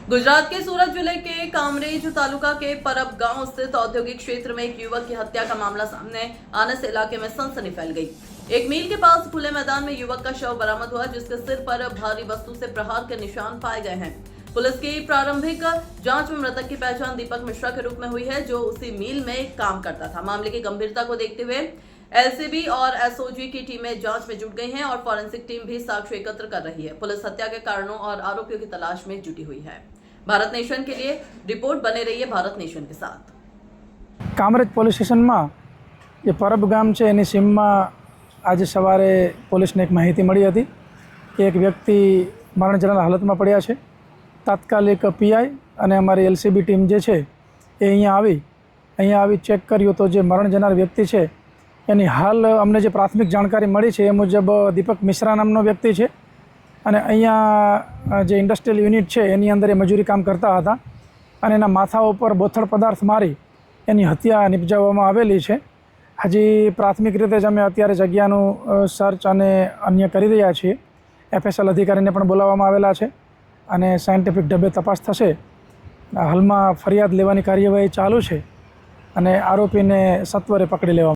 गुजरात के सूरत जिले के कामरेज तालुका के परब गांव स्थित औद्योगिक क्षेत्र में एक युवक की हत्या का मामला सामने आने से इलाके में सनसनी फैल गई। एक मील के पास खुले मैदान में युवक का शव बरामद हुआ, जिसके सिर पर भारी वस्तु से प्रहार के निशान पाए गए हैं। पुलिस की प्रारंभिक जांच में मृतक की पहचान दीपक मिश्रा के रूप में हुई है, जो उसी मील में काम करता था। मामले की गंभीरता को देखते हुए एलसीबी और एसओजी की टीमें जांच में जुट गई हैं और फॉरेंसिक टीम भी साक्ष्य एकत्र कर रही है। पुलिस हत्या के कारणों और आरोपियों की तलाश में जुटी हुई है। भारत नेशन के लिए रिपोर्ट बने रही है भारत नेशन के साथ। कामरेज पोलीस स्टेशन में जे परब गाम है एनी सीम में आज सवारे पुलिस ने एक माहिती मળી હતી कि एक व्यक्ति मरण जनार हालत में पड़ा है। तात्कालिक पीआई और अमारी एलसीबी टीम जे है ये अँ आवी चेक कर्યું तो जे मरण जनार व्यक्ति है एनी हाल अमने जे प्राथमिक जानकारी मળી है ए मुजब दीपक मिश्रा नामनो व्यक्ति है અને અહીંયા જે ઇન્ડસ્ટ્રીયલ યુનિટ છે એની અંદર એ મજૂરી કામ કરતા હતા અને એના માથા ઉપર બોથડ પદાર્થ મારી એની હત્યા નિપજાવવામાં આવેલી છે। હજી પ્રાથમિક રીતે જ અમે અત્યારે જગ્યાનું સર્ચ અને અન્ય કરી રહ્યા છીએ। એફએસએલ અધિકારીને પણ બોલાવવામાં આવેલા છે અને સાયન્ટિફિક ઢબે તપાસ થશે। હાલમાં ફરિયાદ લેવાની કાર્યવાહી ચાલુ છે અને આરોપીને સત્વરે પકડી લેવામાં